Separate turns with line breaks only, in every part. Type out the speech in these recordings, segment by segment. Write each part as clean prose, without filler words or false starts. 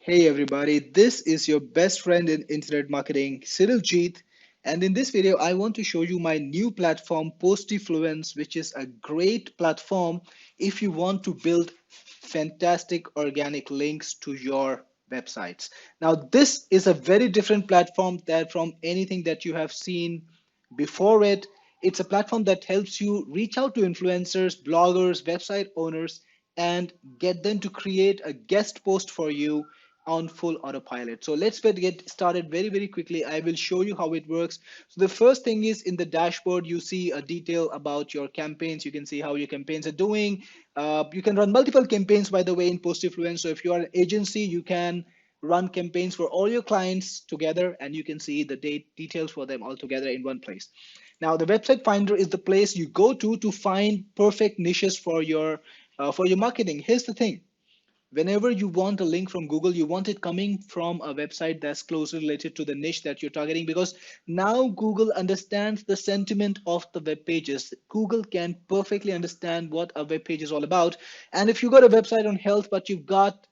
Hey everybody, this is your best friend in internet marketing, Cyril Jeet. And in this video, I want to show you my new platform, Postifluence, which is a great platform if you want to build fantastic organic links to your websites. Now, this is a very different platform that from anything that you have seen before it. It's a platform that helps you reach out to influencers, bloggers, website owners, and get them to create a guest post for you on full autopilot. So let's get started very quickly. I will show you how it works. So the first thing is in the dashboard, you see a detail about your campaigns. You can see how your campaigns are doing. You can run multiple campaigns, by the way, in Postifluence. So if you are an agency, you can run campaigns for all your clients together, and you can see the details for them all together in one place. Now, the website finder is the place you go to find perfect niches for your marketing. Here's the thing. Whenever you want a link from Google, you want it coming from a website that's closely related to the niche that you're targeting, because now Google understands the sentiment of the web pages. Google can perfectly understand what a web page is all about. And if you got a website on health, but you've got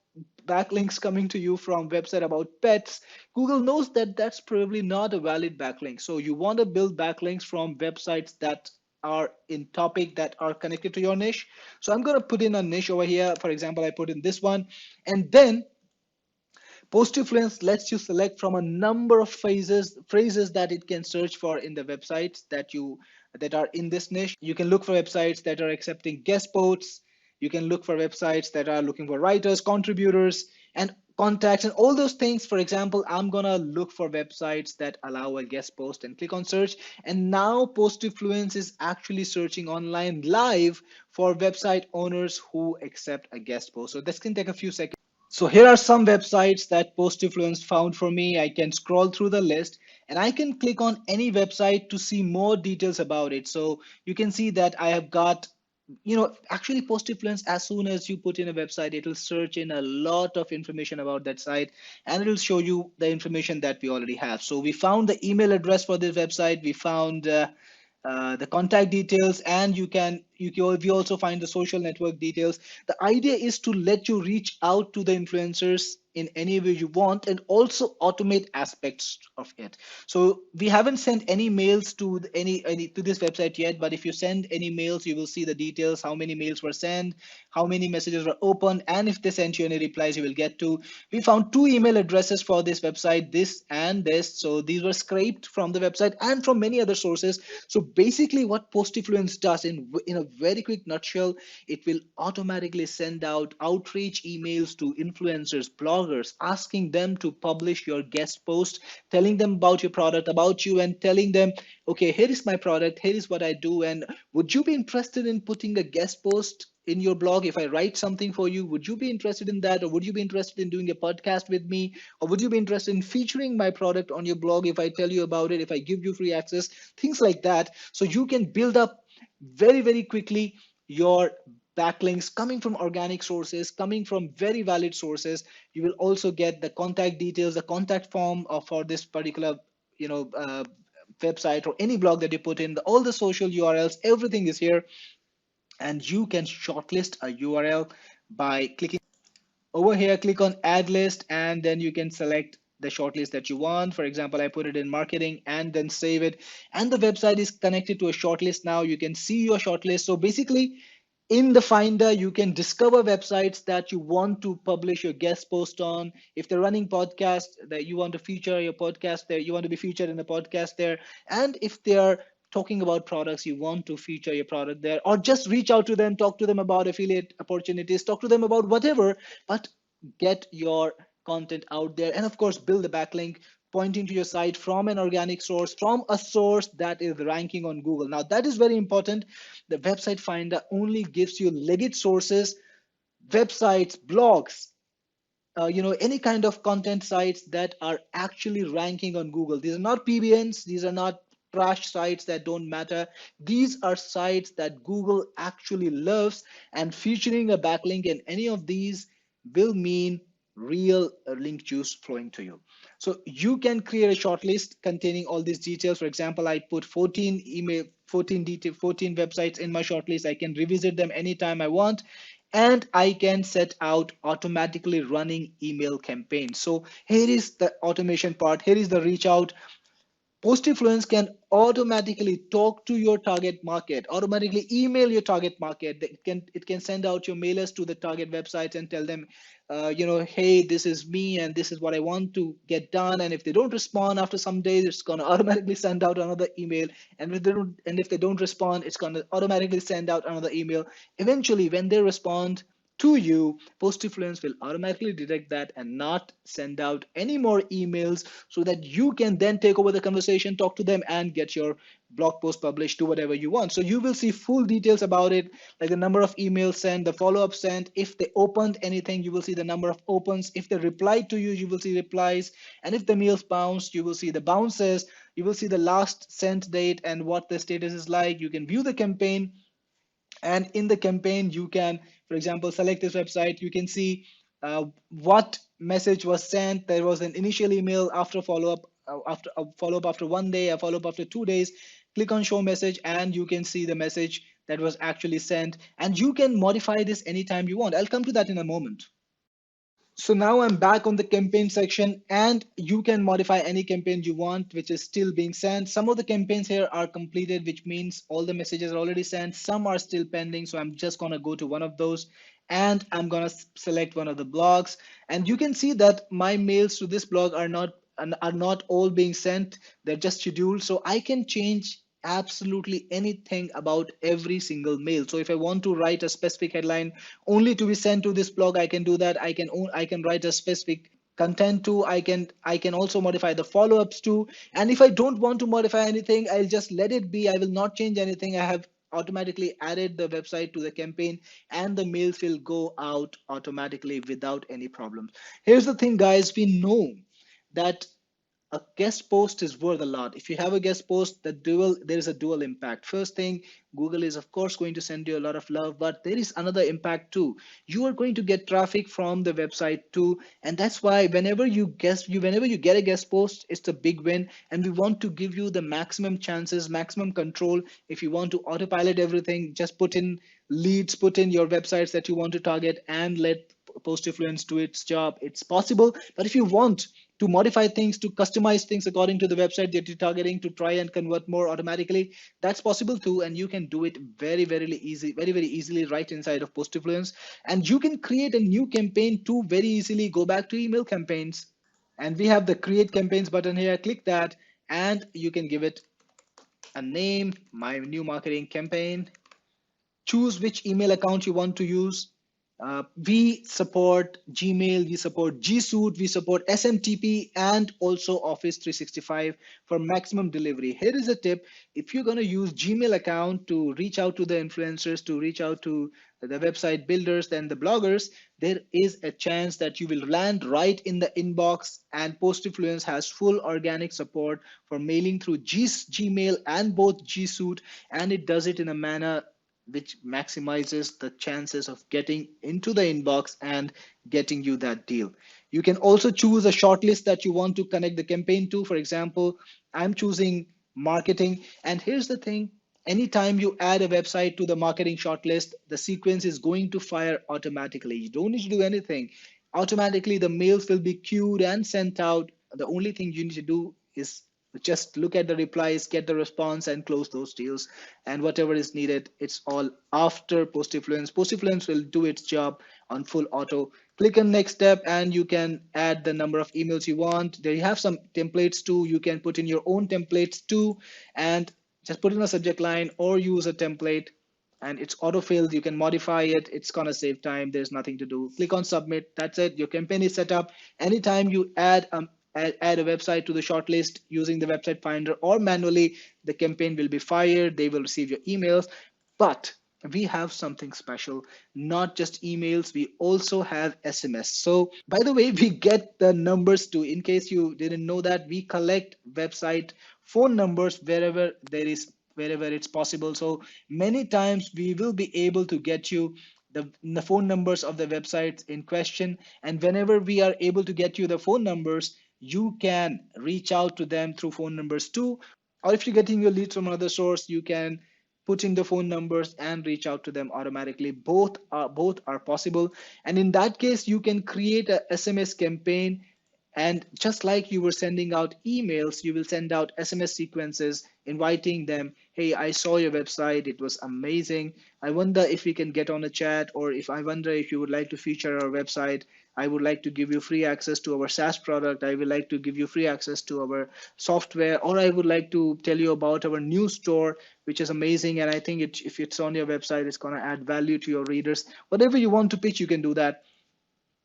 backlinks coming to you from website about pets, Google knows that that's probably not a valid backlink. So you want to build backlinks from websites that are in topic that are connected to your niche. So I'm going to put in a niche over here. For example, I put in this one, and then Postifluence lets you select from a number of phrases that it can search for in the websites that are in this niche. You can look for websites that are accepting guest posts. You can look for websites that are looking for writers, contributors, and contacts, and all those things. For example, I'm gonna look for websites that allow a guest post and click on search. And now Postifluence is actually searching online live for website owners who accept a guest post. So this can take a few seconds. So here are some websites that Postifluence found for me. I can scroll through the list and I can click on any website to see more details about it. So you can see that I have got, actually Postifluence, as soon as you put in a website, it will search in a lot of information about that site, and it will show you the information that we already have. So we found the email address for this website. We found the contact details, and we also find the social network details. The idea is to let you reach out to the influencers in any way you want, and also automate aspects of it. So we haven't sent any mails to any to this website yet, but if you send any mails, you will see the details, how many mails were sent, how many messages were opened, and if they sent you any replies, you will get to. We found two email addresses for this website, this and this. So these were scraped from the website and from many other sources. So basically what Postifluence does in a very quick nutshell, it will automatically send out outreach emails to influencers, bloggers, asking them to publish your guest post, telling them about your product, about you, and telling them, okay, here is my product, here is what I do, and would you be interested in putting a guest post in your blog? If I write something for you, would you be interested in that? Or would you be interested in doing a podcast with me? Or would you be interested in featuring my product on your blog if I tell you about it, if I give you free access, things like that. So you can build up very quickly your backlinks coming from organic sources, coming from very valid sources. You will also get the contact details, the contact form for this particular, website or any blog that you put in, all the social URLs, everything is here. And you can shortlist a URL by clicking over here, click on add list, and then you can select the shortlist that you want. For example, I put it in marketing and then save it. And the website is connected to a shortlist now. You can see your shortlist. So basically, in the finder, you can discover websites that you want to publish your guest post on. If they're running podcasts, that you want to feature your podcast there, you want to be featured in the podcast there. And if they're talking about products, you want to feature your product there, or just reach out to them, talk to them about affiliate opportunities, talk to them about whatever, but get your content out there. And of course, build a backlink pointing to your site from an organic source, from a source that is ranking on Google. Now, that is very important. The website finder only gives you legit sources, websites, blogs, any kind of content sites that are actually ranking on Google. These are not PBNs. These are not trash sites that don't matter. These are sites that Google actually loves, and featuring a backlink in any of these will mean real link juice flowing to you. So you can create a shortlist containing all these details. For example, I put 14 websites in my shortlist. I can revisit them anytime I want. and I can set out automatically running email campaigns. So here is the automation part. Here is the reach out. Postifluence can automatically talk to your target market, automatically email your target market. It can send out your mailers to the target websites and tell them, hey, this is me and this is what I want to get done. And if they don't respond after some days, it's gonna automatically send out another email. And if they don't respond, it's gonna automatically send out another email. Eventually, when they respond to you, Postifluence will automatically detect that and not send out any more emails, so that you can then take over the conversation, talk to them, and get your blog post published, do whatever you want. So you will see full details about it, like the number of emails sent, the follow-up sent. If they opened anything, you will see the number of opens. If they replied to you, you will see replies. And if the mails bounced, you will see the bounces. You will see the last sent date and what the status is like. You can view the campaign, and in the campaign you can, for example, select this website. You can see what message was sent. There was an initial email, after follow-up, after a follow-up after 1 day, a follow-up after 2 days. Click on show message and you can see the message that was actually sent, and you can modify this anytime you want. I'll come to that in a moment. So now I'm back on the campaign section, and you can modify any campaign you want, which is still being sent. Some of the campaigns here are completed, which means all the messages are already sent. Some are still pending. So I'm just going to go to one of those, and I'm going to select one of the blogs. And you can see that my mails to this blog are not all being sent. They're just scheduled. So I can change absolutely anything about every single mail. So if I want to write a specific headline only to be sent to this blog, I can do that. I can write a specific content too. I can also modify the follow-ups too. And if I don't want to modify anything, I'll just let it be. I will not change anything. I have automatically added the website to the campaign, and the mails will go out automatically without any problems. Here's the thing, guys. We know that a guest post is worth a lot. If you have a guest post, there is a dual impact. First thing, Google is of course going to send you a lot of love, but there is another impact too. You are going to get traffic from the website too, and that's why whenever you get a guest post, it's a big win. And we want to give you the maximum chances, maximum control. If you want to autopilot everything, just put in leads, put in your websites that you want to target, and let Postifluence do its job. It's possible. But if you want to modify things, to customize things according to the website that you're targeting, to try and convert more automatically, that's possible too. And you can do it very easily right inside of Postifluence. And you can create a new campaign too very easily. Go back to email campaigns, and we have the create campaigns button here. Click that, and you can give it a name, my new marketing campaign. Choose which email account you want to use. We support Gmail, we support G Suite, we support SMTP, and also Office 365 for maximum delivery. Here is a tip. If you're going to use Gmail account to reach out to the influencers, to reach out to the website builders and the bloggers, there is a chance that you will land right in the inbox. And Postifluence has full organic support for mailing through Gmail and both G Suite, and it does it in a manner which maximizes the chances of getting into the inbox and getting you that deal. You can also choose a shortlist that you want to connect the campaign to. For example, I'm choosing marketing. And here's the thing. Anytime you add a website to the marketing shortlist, the sequence is going to fire automatically. You don't need to do anything. Automatically, the mails will be queued and sent out. The only thing you need to do is just look at the replies, get the response, and close those deals. And whatever is needed, it's all after Postifluence. Postifluence will do its job on full auto. Click on next step, and you can add the number of emails you want. There you have some templates too. You can put in your own templates too, and just put in a subject line or use a template, and it's auto-filled. You can modify it. It's gonna save time. There's nothing to do. Click on submit. That's it. Your campaign is set up. Anytime you add a website to the shortlist using the website finder or manually, the campaign will be fired. They will receive your emails. But we have something special, not just emails. We also have SMS. So by the way, we get the numbers too. In case you didn't know that, we collect website phone numbers wherever it's possible. So many times we will be able to get you the phone numbers of the websites in question. And whenever we are able to get you the phone numbers, you can reach out to them through phone numbers too. Or if you're getting your leads from another source, you can put in the phone numbers and reach out to them automatically. Both are possible. And in that case, you can create a SMS campaign, and just like you were sending out emails, you will send out SMS sequences inviting them. Hey, I saw your website. It was amazing. I wonder if we can get on a chat, or if I wonder if you would like to feature our website. I would like to give you free access to our SaaS product. I would like to give you free access to our software, or I would like to tell you about our new store, which is amazing. And I think if it's on your website, it's going to add value to your readers. Whatever you want to pitch, you can do that.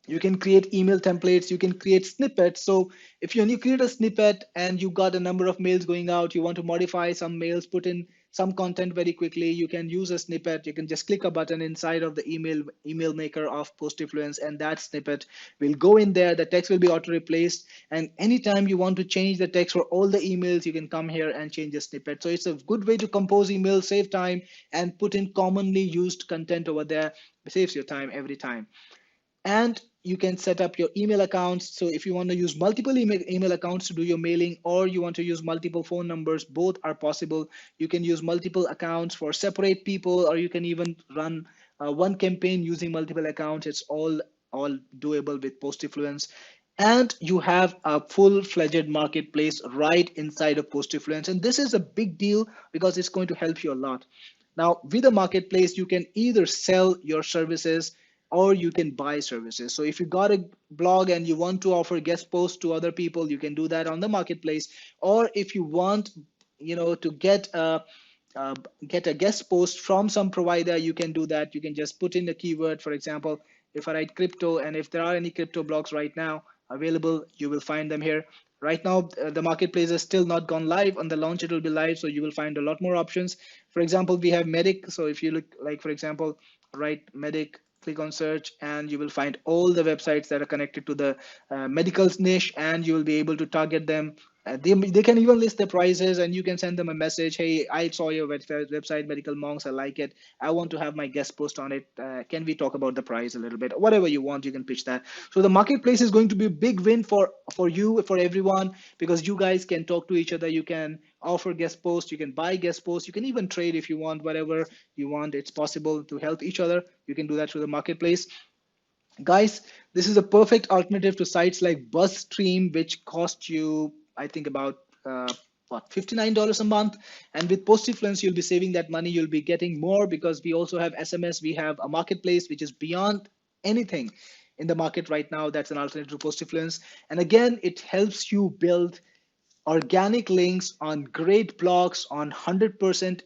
You can create email templates, you can create snippets. So if you create a snippet and you got a number of mails going out, you want to modify some mails, put in some content very quickly, you can use a snippet. You can just click a button inside of the email maker of Postifluence, and that snippet will go in there. The text will be auto replaced, and anytime you want to change the text for all the emails, you can come here and change the snippet. So it's a good way to compose emails, save time, and put in commonly used content over there. It saves your time every time. And you can set up your email accounts. So if you want to use multiple email accounts to do your mailing, or you want to use multiple phone numbers, both are possible. You can use multiple accounts for separate people, or you can even run one campaign using multiple accounts. It's all doable with Postifluence. And you have a full-fledged marketplace right inside of Postifluence. And this is a big deal because it's going to help you a lot. Now, with a marketplace, you can either sell your services or you can buy services. So if you got a blog and you want to offer guest posts to other people, you can do that on the marketplace. Or if you want, to uh, get a guest post from some provider, you can do that. You can just put in the keyword. For example, if I write crypto, and if there are any crypto blogs right now available, you will find them here. Right now, the marketplace is still not gone live. On the launch, it will be live, so you will find a lot more options. For example, we have Medic. So if you look, like, for example, write Medic, click on search, and you will find all the websites that are connected to the medical niche, and you will be able to target them. They can even list their prices, and you can send them a message. Hey, I saw your website, Medical Monks. I like it. I want to have my guest post on it. Can we talk about the price a little bit? Whatever you want, you can pitch that. So the marketplace is going to be a big win for you, for everyone, because you guys can talk to each other. You can offer guest posts. You can buy guest posts. You can even trade if you want. Whatever you want, it's possible to help each other. You can do that through the marketplace. Guys, this is a perfect alternative to sites like BuzzStream, which cost you, I think, about $59 a month. And with Postifluence, you'll be saving that money. You'll be getting more because we also have SMS. We have a marketplace which is beyond anything in the market right now. That's an alternative to Postifluence. And again, it helps you build organic links on great blogs on 100%.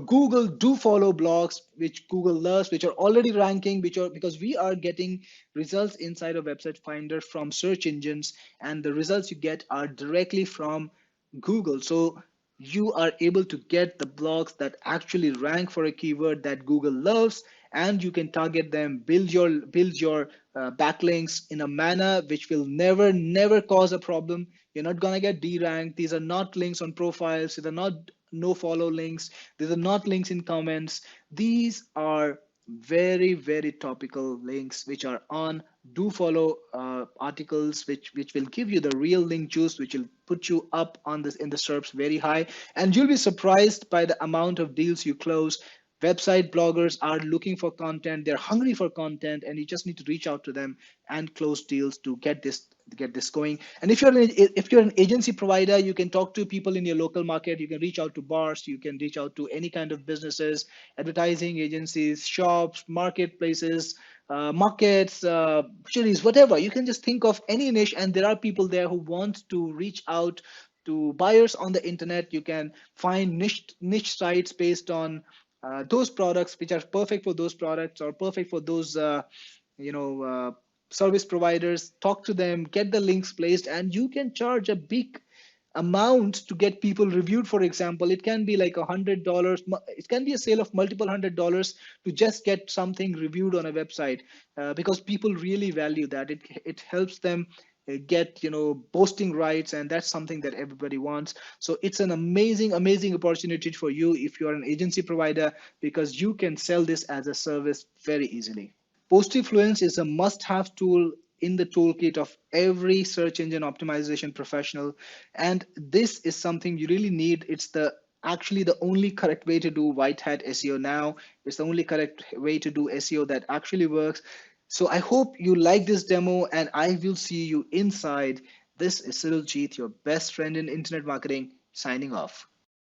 Google do follow blogs which Google loves, which are already ranking, which are, because we are getting results inside of website finder from search engines, and the results you get are directly from Google. So you are able to get the blogs that actually rank for a keyword that Google loves, and you can target them, build your backlinks in a manner which will never cause a problem. You're not gonna get deranked. These are not links on profiles. These are not no follow links. These are not links in comments. These are very topical links which are on do follow articles, which will give you the real link juice, which will put you up on this in the SERPs very high, and you'll be surprised by the amount of deals you close. Website bloggers are looking for content, they're hungry for content, and you just need to reach out to them and close deals to get this going. And if you're an agency provider, you can talk to people in your local market. You can reach out to bars, you can reach out to any kind of businesses, advertising agencies, shops, marketplaces, markets, butcheries, whatever. You can just think of any niche, and there are people there who want to reach out to buyers on the internet. You can find niche sites based on those products which are perfect for those products, or perfect for those you know uh, service providers. Talk to them, get the links placed, and you can charge a big amount to get people reviewed. For example, it can be like $100. It can be a sale of multiple $100 to just get something reviewed on a website, because people really value that. It helps them get posting rights, and that's something that everybody wants. So it's an amazing opportunity for you if you are an agency provider, because you can sell this as a service very easily. Postifluence is a must-have tool in the toolkit of every search engine optimization professional, and this is something you really need. It's the actually the only correct way to do white hat SEO now. It's the only correct way to do SEO that actually works. So I hope you like this demo and I will see you inside. This is Cyril Jeet, your best friend in internet marketing, signing off.